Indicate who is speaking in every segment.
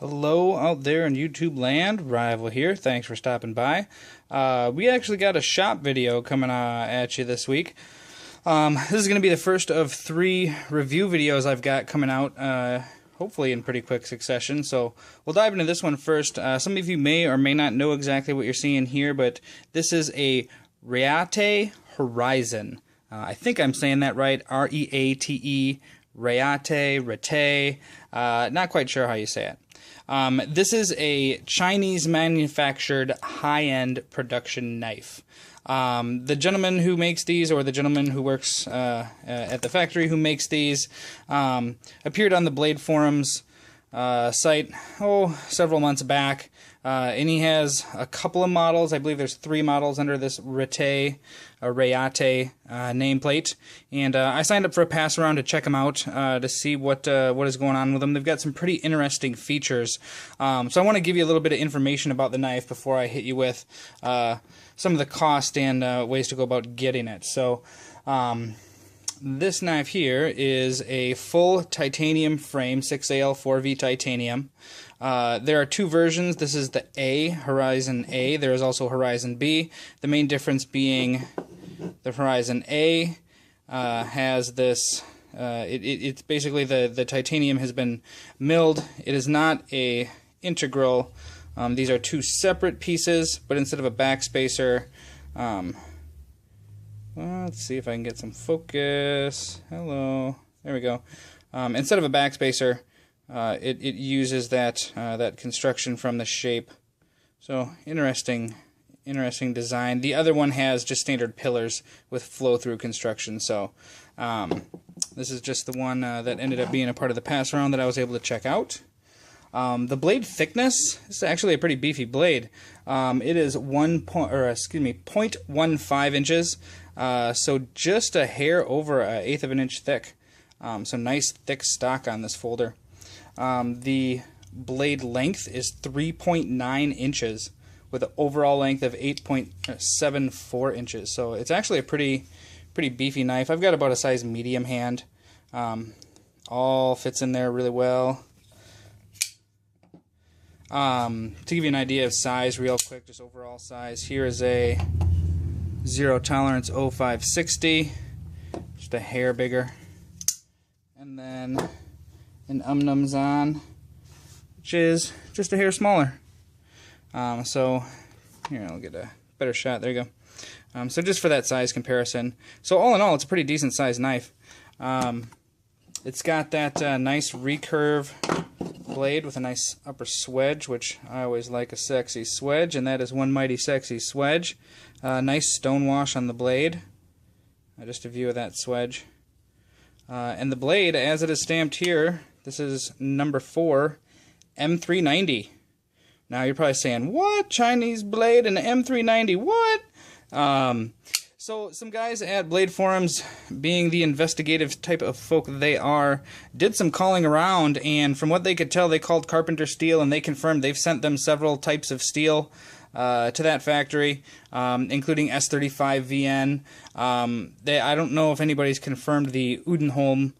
Speaker 1: Hello out there in YouTube land, Rival here. Thanks for stopping by. We actually got a shop video coming at you this week. This is going to be the first of 3 review videos I've got coming out, hopefully in pretty quick succession. So we'll dive into this one first. Some of you may or may not know exactly what you're seeing here, but this is a Reate Horizon. I think I'm saying that right, R-E-A-T-E, Reate. Not quite sure how you say it. This is a Chinese manufactured high-end production knife. The gentleman who makes these, or the gentleman who works at the factory who makes these, appeared on the Blade Forums site several months back, and he has a couple of models. I believe there's 3 models under this Reate nameplate, and I signed up for a pass around to check them out to see what is going on with them. They've got some pretty interesting features, so I want to give you a little bit of information about the knife before I hit you with some of the cost and ways to go about getting it. So this knife here is a full titanium frame, 6AL4V titanium. There are 2 versions. This is the A, Horizon A. There is also Horizon B. The main difference being the Horizon A has this, it's basically the titanium has been milled. It is not a integral. These are 2 separate pieces, but instead of a backspacer, let's see if I can get some focus. Hello. There we go. Instead of a backspacer, it uses that construction from the shape. So interesting design. The other one has just standard pillars with flow-through construction. So this is just the one that ended up being a part of the pass around that I was able to check out. The blade thickness, this is actually a pretty beefy blade. It is 0.15 inches, so just a hair over 1/8 of an inch thick. So nice thick stock on this folder. The blade length is 3.9 inches with an overall length of 8.74 inches. So it's actually a pretty beefy knife. I've got about a size medium hand. All fits in there really well. To give you an idea of size real quick, just overall size, here is a 0 tolerance 0560, just a hair bigger. And then an Zahn, which is just a hair smaller. So here, I'll get a better shot. There you go. So just for that size comparison. So all in all, it's a pretty decent sized knife. It's got that nice recurve blade with a nice upper swedge, which I always like a sexy swedge, and that is one mighty sexy swedge. Nice stone wash on the blade. Just a view of that swedge. And the blade, as it is stamped here, this is number 4, M390. Now you're probably saying, what? Chinese blade and M390? What? So some guys at Blade Forums, being the investigative type of folk they are, did some calling around, and from what they could tell, they called Carpenter Steel, and they confirmed they've sent them several types of steel to that factory, including S35VN. I don't know if anybody's confirmed the Udenholm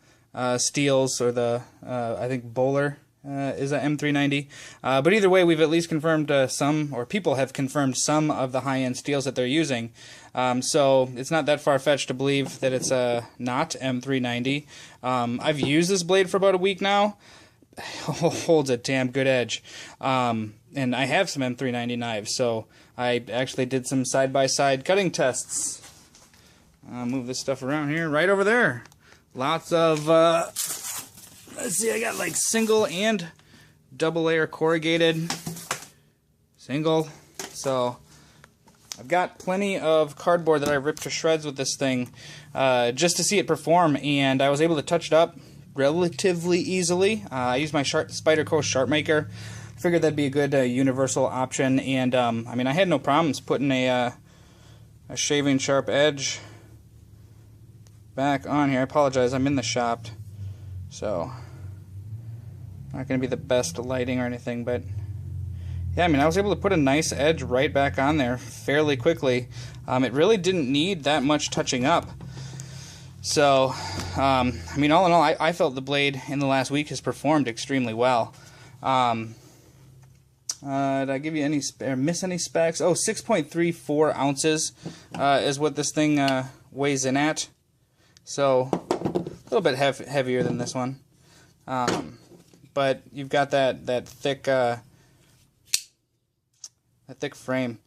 Speaker 1: steels, or the, I think Bowler is a M390. But either way, we've at least confirmed some, or people have confirmed some of the high-end steels that they're using. So it's not that far-fetched to believe that it's not M390. I've used this blade for about a week now. Holds a damn good edge. And I have some M390 knives, so I actually did some side-by-side cutting tests. Move this stuff around here, right over there. Lots of, let's see, I got like single and double layer corrugated. Single. So I've got plenty of cardboard that I ripped to shreds with this thing just to see it perform, and I was able to touch it up relatively easily. I used my Spyder Co. Sharp Maker. I figured that'd be a good universal option, and I mean, I had no problems putting a shaving sharp edge back on here. I apologize, I'm in the shop, so not going to be the best lighting or anything, but yeah, I mean, I was able to put a nice edge right back on there fairly quickly. It really didn't need that much touching up. So, I mean, all in all, I felt the blade in the last week has performed extremely well. Did I give you any miss any specs? Oh, 6.34 ounces is what this thing weighs in at. So a little bit heavier than this one. But you've got that thick frame.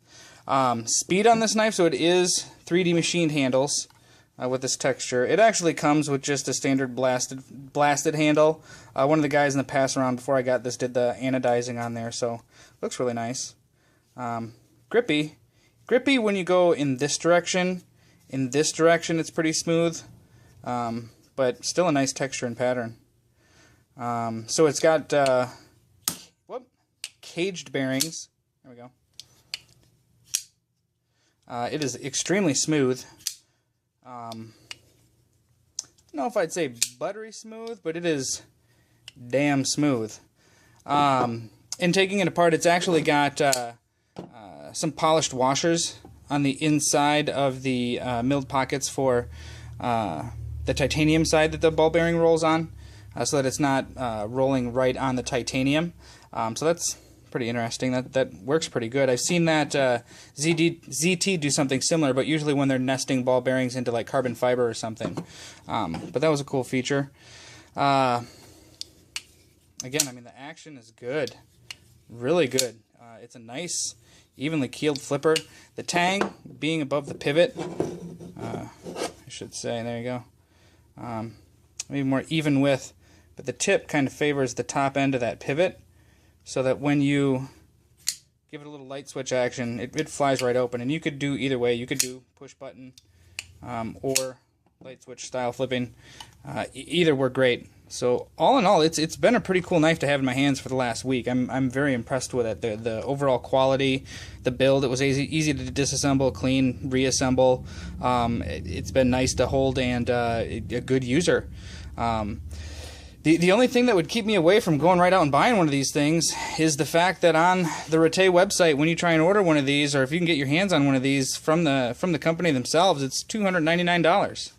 Speaker 1: Speed on this knife, so it is 3D machined handles with this texture. It actually comes with just a standard blasted handle. One of the guys in the pass around before I got this did the anodizing on there, so looks really nice. Grippy when you go in this direction. In this direction, it's pretty smooth, but still a nice texture and pattern. So it's got caged bearings. There we go. It is extremely smooth. I don't know if I'd say buttery smooth, but it is damn smooth. In taking it apart, it's actually got some polished washers on the inside of the milled pockets for the titanium side that the ball bearing rolls on, so that it's not rolling right on the titanium. So that's pretty interesting. That works pretty good. I've seen that ZT do something similar, but usually when they're nesting ball bearings into like carbon fiber or something. But that was a cool feature. Again, I mean, the action is good, really good. It's a nice, evenly keeled flipper. The tang being above the pivot, I should say. There you go. Maybe more even width, but the tip kind of favors the top end of that pivot, so that when you give it a little light switch action, it flies right open. And you could do either way. You could do push button or light switch style flipping. Either were great. So all in all, it's been a pretty cool knife to have in my hands for the last week. I'm very impressed with it. The overall quality, the build. It was easy to disassemble, clean, reassemble. It's been nice to hold and a good user. The only thing that would keep me away from going right out and buying one of these things is the fact that on the Reate website, when you try and order one of these, or if you can get your hands on one of these from the company themselves, it's $299.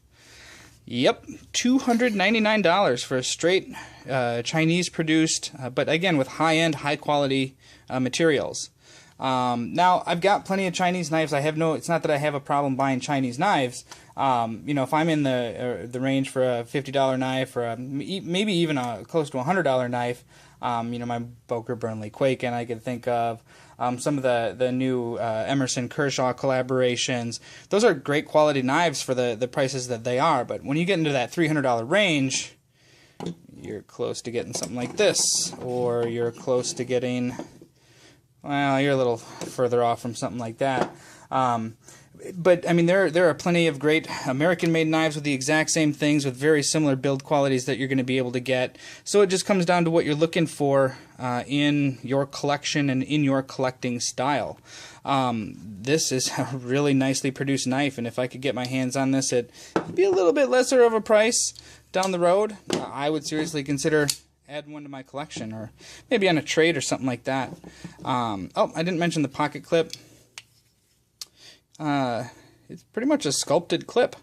Speaker 1: Yep, $299 for a straight Chinese-produced, but again with high-end, high-quality materials. Now, I've got plenty of Chinese knives. It's not that I have a problem buying Chinese knives. If I'm in the range for a $50 knife, or maybe even close to a $100 knife, my Boker Burnley Quake, and I could think of some of the new Emerson Kershaw collaborations. Those are great quality knives for the prices that they are. But when you get into that $300 range, you're close to getting something like this, or you're close to getting, well, you're a little further off from something like that. But I mean, there are plenty of great American-made knives with the exact same things with very similar build qualities that you're going to be able to get. So it just comes down to what you're looking for in your collection and in your collecting style. This is a really nicely produced knife, and if I could get my hands on this at be a little bit lesser of a price down the road, I would seriously consider adding one to my collection, or maybe on a trade or something like that. Oh, I didn't mention the pocket clip. It's pretty much a sculpted clip.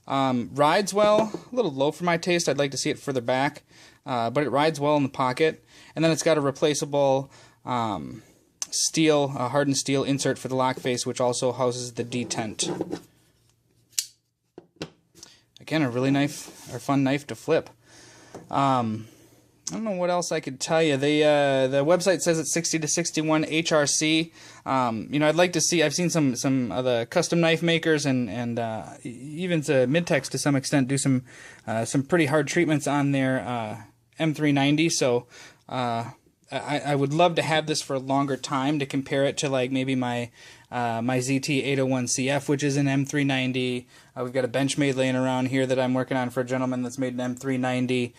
Speaker 1: Rides well, a little low for my taste. I'd like to see it further back, but it rides well in the pocket. And then it's got a replaceable hardened steel insert for the lock face, which also houses the detent. Again, a really fun knife to flip. I don't know what else I could tell you. The website says it's 60 to 61 HRC. I'd like to see. I've seen some of the custom knife makers and even Midtex to some extent do some pretty hard treatments on their M390. So I would love to have this for a longer time to compare it to like maybe my ZT 801CF, which is an M390. We've got a Benchmade laying around here that I'm working on for a gentleman that's made an M390.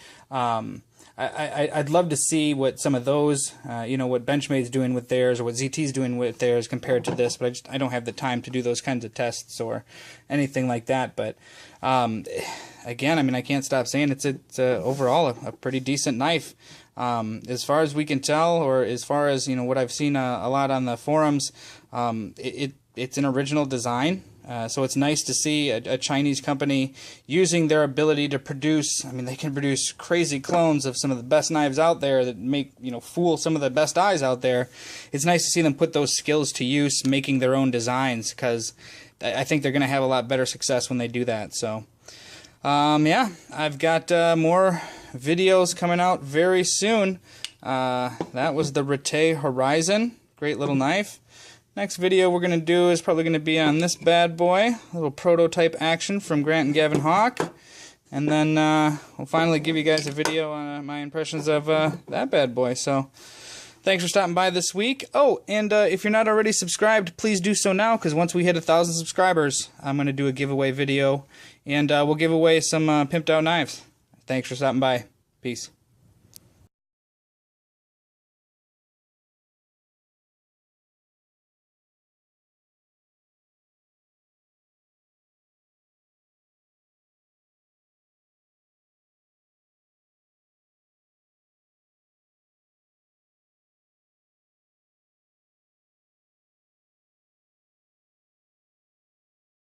Speaker 1: I'd love to see what some of those, what Benchmade's doing with theirs, or what ZT's doing with theirs compared to this, but I don't have the time to do those kinds of tests or anything like that. But again, I mean, I can't stop saying it's overall a pretty decent knife. As far as we can tell, or as far as what I've seen a lot on the forums, it's an original design. So it's nice to see a Chinese company using their ability to produce. I mean, they can produce crazy clones of some of the best knives out there that make, fool some of the best eyes out there. It's nice to see them put those skills to use, making their own designs, because I think they're going to have a lot better success when they do that. So, yeah, I've got more videos coming out very soon. That was the Reate Horizon. Great little knife. Next video we're going to do is probably going to be on this bad boy, a little prototype action from Grant and Gavin Hawk. And then we'll finally give you guys a video on my impressions of that bad boy. So thanks for stopping by this week. Oh, and if you're not already subscribed, please do so now, because once we hit 1,000 subscribers, I'm going to do a giveaway video, and we'll give away some pimped out knives. Thanks for stopping by. Peace.